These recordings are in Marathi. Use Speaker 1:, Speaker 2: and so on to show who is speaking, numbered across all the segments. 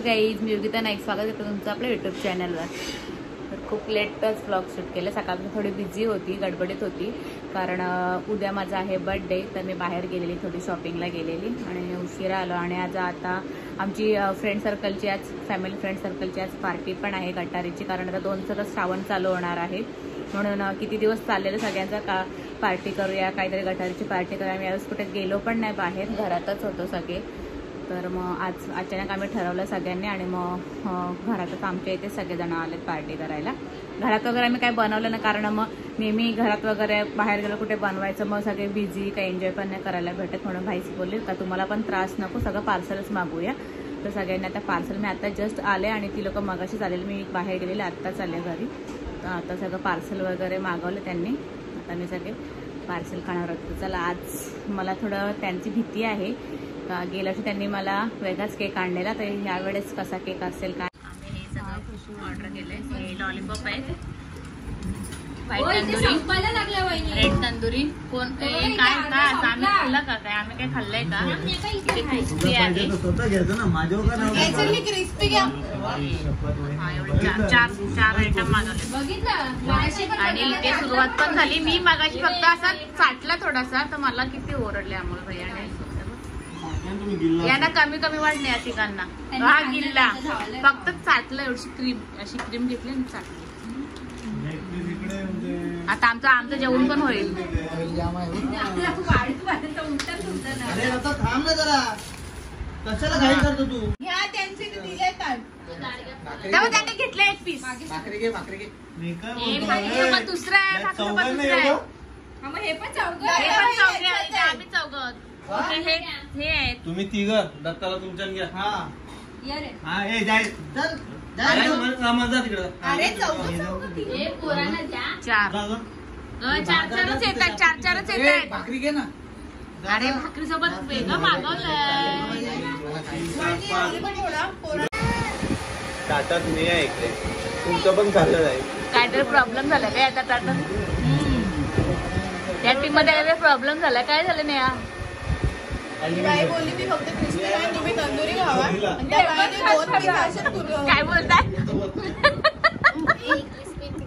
Speaker 1: गाईज, मी योगिता नाईक, स्वागत करतो तुमचं आपल्या यूट्यूब चॅनलवर. तर खूप लेटच व्लॉग शूट केलं. सकाळपासून थोडी बिझी होती, गडबडीत होती, कारण उद्या माझा आहे बर्थडे. तर मी बाहेर गेलेली, थोडी शॉपिंगला गेलेली आणि उशिरा आलो. आणि आता आमची फ्रेंड सर्कलची, आज फॅमिली फ्रेंड सर्कलची आज पार्टी पण आहे गटारीची, कारण आता 2 श्रावण चालू होणार आहे. म्हणून किती दिवस चाललेलं सगळ्यांचा का पार्टी करूया, काहीतरी गटारीची पार्टी करूया. आम्ही यावेळेस कुठे गेलो पण नाही बाहेर, घरातच होतो सगळे. तर मग आज अचानक आम्ही ठरवलं सगळ्यांनी, आणि मग घरातच आमच्या इथे सगळेजण आलेत पार्टी करायला. घरात वगैरे आम्ही काय बनवलं ना, कारण मग नेहमी घरात वगैरे बाहेर गेलो कुठे बनवायचं, मग सगळे बिझी, काही एन्जॉय पण नाही करायला भेटत. म्हणून भाईच बोलले का तुम्हाला पण त्रास नको, सगळं पार्सलच मागूया. तर सगळ्यांनी आता पार्सल, मी आता जस्ट आले आणि ती लोक मगाशीच आलेली, मी बाहेर गेलेले, आत्ताच आले घरी. तर आता सगळं पार्सल वगैरे मागवलं त्यांनी. आता मी सगळे पार्सल खाणार होते. चला, आज मला थोडं त्यांची भीती आहे. गेल्या वर्षी त्यांनी मला वेगळाच केक आणलेला, तर यावेळेस कसा केक असेल काय. आम्ही हे सगळं ऑर्डर केलंय. हे लॉलीपॉप आहेत, व्हाईट तंदुरी, रेड तंदुरी. कोण काय होता असं आम्ही खाल्लं का काय? आम्ही काय खाल्लंय का? ते क्रिस्पी आहे, चार आयटम मागवले. आणि ते सुरुवात पण झाली. मी मागाशी फक्त असा चाटला थोडासा, तर मला किती ओरडले अमोल भैयाने. यांना कमी वाटणे या ठिकाणना. हा गिल्ला फक्त चाटलं, एवढी क्रीम, अशी क्रीम घेतली आणि चाटली. आता आमचं जेवण पण होईल. तेव्हा त्यांनी घेतलं एक पीस. दुसरं आहे, हे पण चौघ, आम्ही चौघ. हे
Speaker 2: तुम्ही तिघ, दत्ताला तुमच्या घ्या.
Speaker 1: चारच येतात.
Speaker 2: भाकरी घे ना.
Speaker 1: अरे भाकरी सोबत वेगळं मागवलंय.
Speaker 2: ताटात मी आहे इकडे, तुमचं पण खाल्लं आहे.
Speaker 1: काहीतरी प्रॉब्लेम झाला काय आता ताटात? त्या टीम मध्ये प्रॉब्लेम झाला, काय झालं नाही?
Speaker 3: बाई बोलली मी फक्त क्रिस्पी आणि तुम्ही तंदुरी खावा.
Speaker 1: काय बोलताय?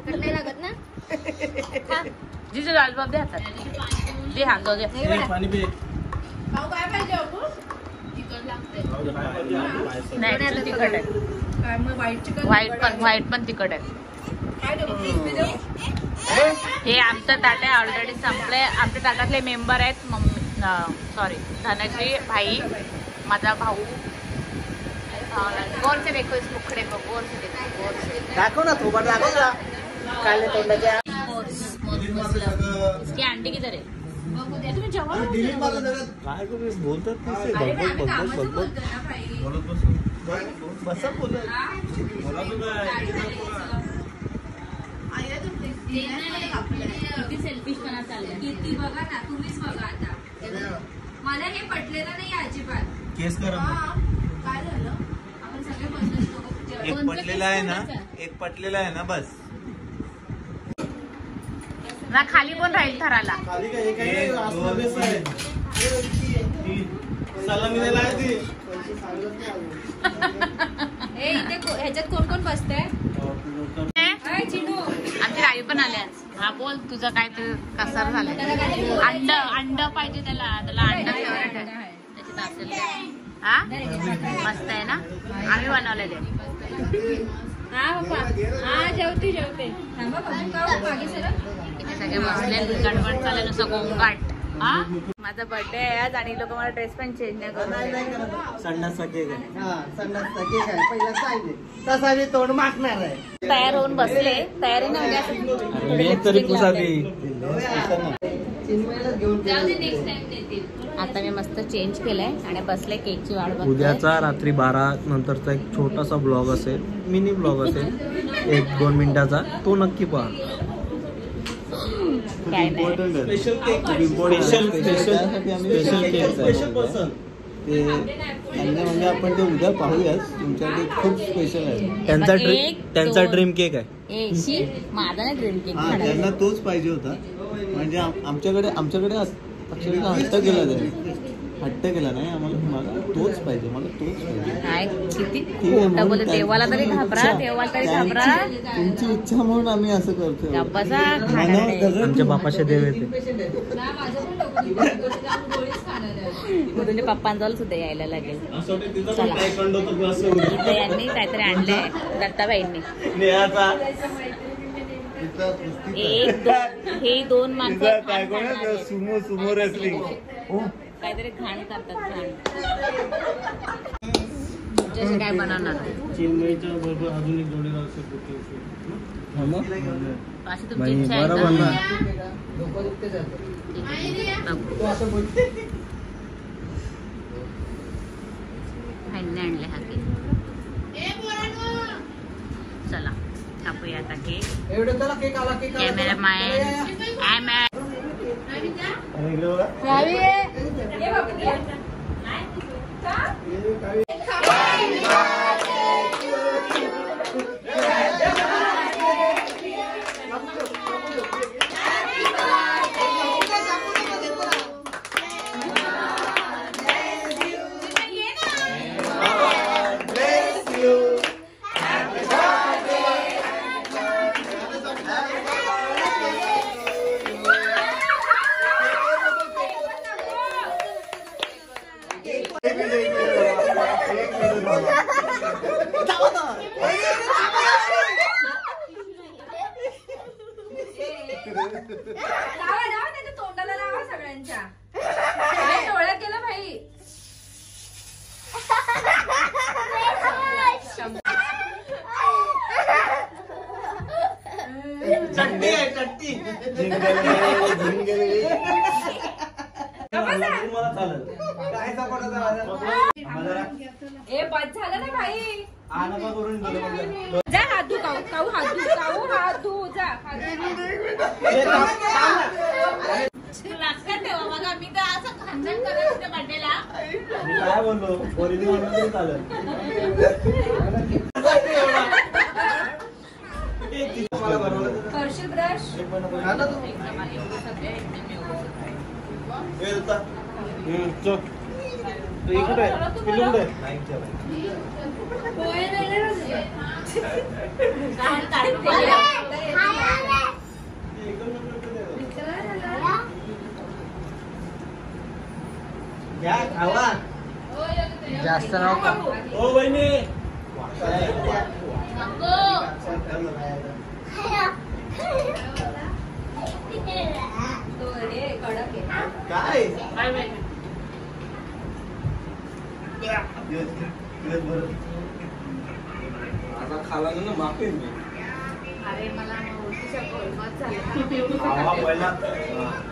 Speaker 3: नाही लागत ना.
Speaker 1: जिजू लालबाब दे हातात, दे हा गो,
Speaker 2: पाणी पिले.
Speaker 3: काय पाहिजे अबू?
Speaker 1: तिखट लागते. नाही, तिखट आहे.
Speaker 3: काय मग
Speaker 1: व्हाईट पण तिखट आहे. हे आमचं ताट आहे, ऑलरेडी संपलंय. आमच्या ताटातले मेंबर आहेत सॉरी धनश्री, भाई, माझा भाऊ. गोर से देखो इस मुखड़े को, गोर से देखो,
Speaker 2: दाखव ना, थोबा दाखव ना. काले तोंडाच्या
Speaker 1: इसकी अंडी किधर आहे? तुम्ही जेव्हा
Speaker 2: काय तुम्ही बोलतात
Speaker 1: किती सेल्फिशपणा चाललाय.
Speaker 3: किती बघा ना, तुम्हीच बघा आता. मला हे पटलेलं नाही अजिबात.
Speaker 2: केस करा.
Speaker 3: काय झालं? आपण सगळे बसलो.
Speaker 2: एक पटलेला आहे ना, बस
Speaker 1: ना. खाली पण राहील थराला.
Speaker 3: ह्याच्यात कोण बसतंय?
Speaker 1: आमची रावी पण आले आज. हा बोल, तुझं काय तर कसार झालंय. अंड पाहिजे त्याला अंड फेवरेट आहे. त्याच्यात असेल हा, मस्त आहे ना. आम्ही बनवलेले.
Speaker 3: हा बाबा, हा जेवते. थांबा बाबू, मागे सर.
Speaker 1: इथे सगळे बसले, गडबड चालले, नुसतं गोंगाट. माझा बर्थडे आहे आज, आणि लोक मला ड्रेस पण चेंज नाही करून.
Speaker 2: संडासचा केक आहे, पहिला सांगितले तसा मी तोंड मागणार आहे.
Speaker 1: तयार होऊन बसले, तयारी नाही. आता मी मस्त चेंज केलंय आणि बसले, केकची वाट बघतोय.
Speaker 2: उद्याचा रात्री 12 नंतरचा एक छोटासा ब्लॉग असेल, मिनी ब्लॉग असेल, 1-2 मिनिटाचा, तो नक्की पहा. स्पेशल केक, म्हणजे आपण ते उद्या पाहूयाच. तुमच्याकडे खूप स्पेशल आहे. त्यांचा ड्रीम केक आहे.
Speaker 1: माझा नाही ड्रीम केक,
Speaker 2: त्यांना तोच पाहिजे होता. म्हणजे आमच्याकडे गेला त्यांनी. हट्ट केला नाही आम्हाला, मला तोच पाहिजे, मला तोच पाहिजे.
Speaker 1: काय किती खोटं बोलत. देवाला तरी घाबरा, देवाला तरी घाबरा.
Speaker 2: तुमची इच्छा म्हणून आम्ही असं करतो.
Speaker 1: गप्पाचा
Speaker 2: आमच्या बापाचे देव येते.
Speaker 1: तुझ्या पप्पांजवळ सुद्धा यायला लागेल. चला इथे यांनी काहीतरी आणलंय दत्ताबाईंनी. हे दोन माणसं
Speaker 2: सुमो रेसलिंग
Speaker 1: काहीतरी घाण करतात. घाण तुमच्याशी काय बनवणार
Speaker 2: चिन्मयच्या बरोबर अजून एक जोडीदार असेल
Speaker 1: अशी तुमची इच्छा आहे आणले हा केक. चला कापूया आता केक. कॅमेरामॅन
Speaker 3: तोंडाला लावा सगळ्यांच्या. डोळ्यात गेलं भाई.
Speaker 2: चट्टी आहे चट्टी. मला चालेल.
Speaker 3: ए बस झालं ना भाई. जा हात धू काऊ. काऊ हात धू. काऊ हात धू. जा
Speaker 1: लक्षात ठेवा बघा. मी तर असं खांजण करत होते बर्थडेला.
Speaker 2: मी काय बोललो पोरीने म्हणलं तरी चालेल.
Speaker 3: करशील ब्रश.
Speaker 2: जास्त नाव का ओ बहिणी. काय खाला ना माफी.
Speaker 1: अरे मला
Speaker 2: पहिला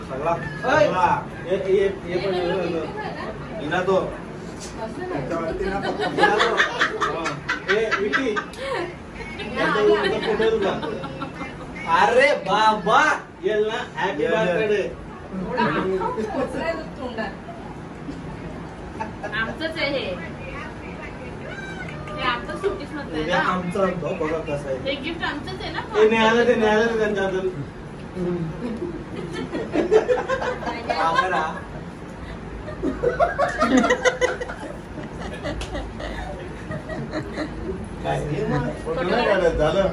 Speaker 2: सगळा इना तो अरे बाबा येल ना. Happy birthday.
Speaker 1: आमचंच आहे हे आमचं सुट्टीच म्हणतोय ना.
Speaker 2: आमचं बघा कसं आहे.
Speaker 1: हे गिफ्ट आमचंच आहे ना.
Speaker 2: ते न्यायालय त्यांच्या हातून. झालं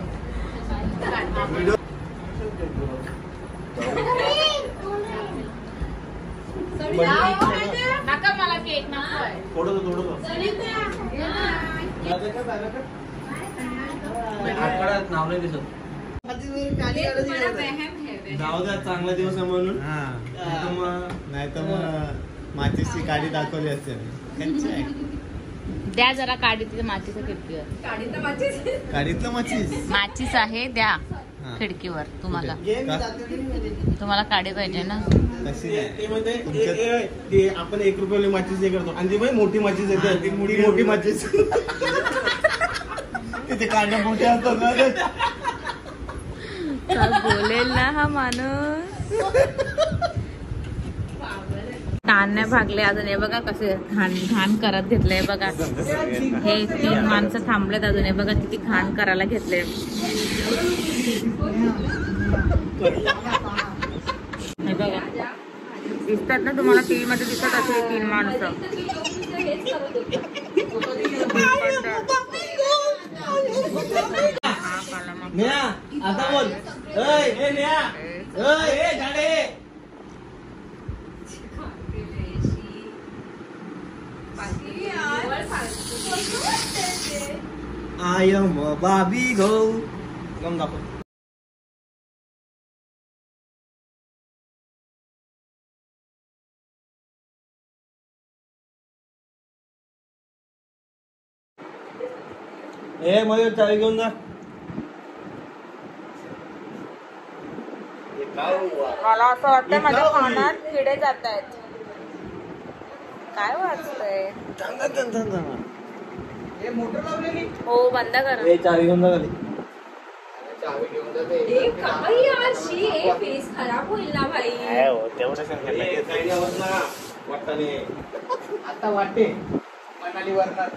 Speaker 1: नका मला केक नकोय.
Speaker 2: थोडं नाव नाही दिसत. जाऊ द्या चांगला दिवस आहे म्हणून. नाही तर मग माचीसची गाडी दाखवली असते.
Speaker 1: द्या जरा काडी तिथे माचीच्या खिडकीवर.
Speaker 2: गाडीतलं
Speaker 1: माचीस आहे द्या खिडकीवर. तुम्हाला काडी पाहिजे ना.
Speaker 2: आपण 1 रुपयाला माचीस हे करतो आणि ती मोठी माचीस येते. ती मोठी माचीस तिथे कांड्या मोठ्या असतात ना.
Speaker 1: बोलेल ना हा माणूस. कान नाही भागले अजून. हे बघा कसे घाण करत घेतलंय बघा. हे 3 माणसं थांबलेत अजून. हे बघा किती घाण करायला घेतले. हे बघा दिसतात ना तुम्हाला टीव्ही मध्ये दिसत असे 3 माणसं.
Speaker 2: आता बोल. आय एम बाबी गो. गम दाखव. ए मयूर चावी घेऊन जा.
Speaker 1: मला असं वाटतं माझ्या कानात किडे जात आहेत. काय वाजतंय? हो बंद कर.
Speaker 2: ए चावी घेऊन जा खाली.
Speaker 3: फेस खराब होईल ना भाई.
Speaker 2: आता वाटते मनाली वरणार.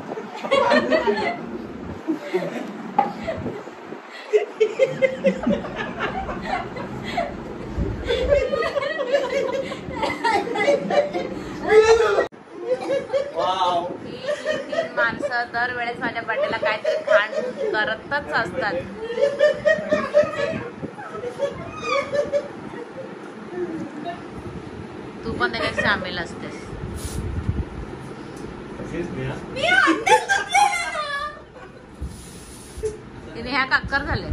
Speaker 1: तीन माणसं दरवेळेस माझ्या बर्थडेला काहीतरी खाण करतच असतात. तू पण त्याच्यात सामील असतेस. तिने ह्या काक्कर झाले.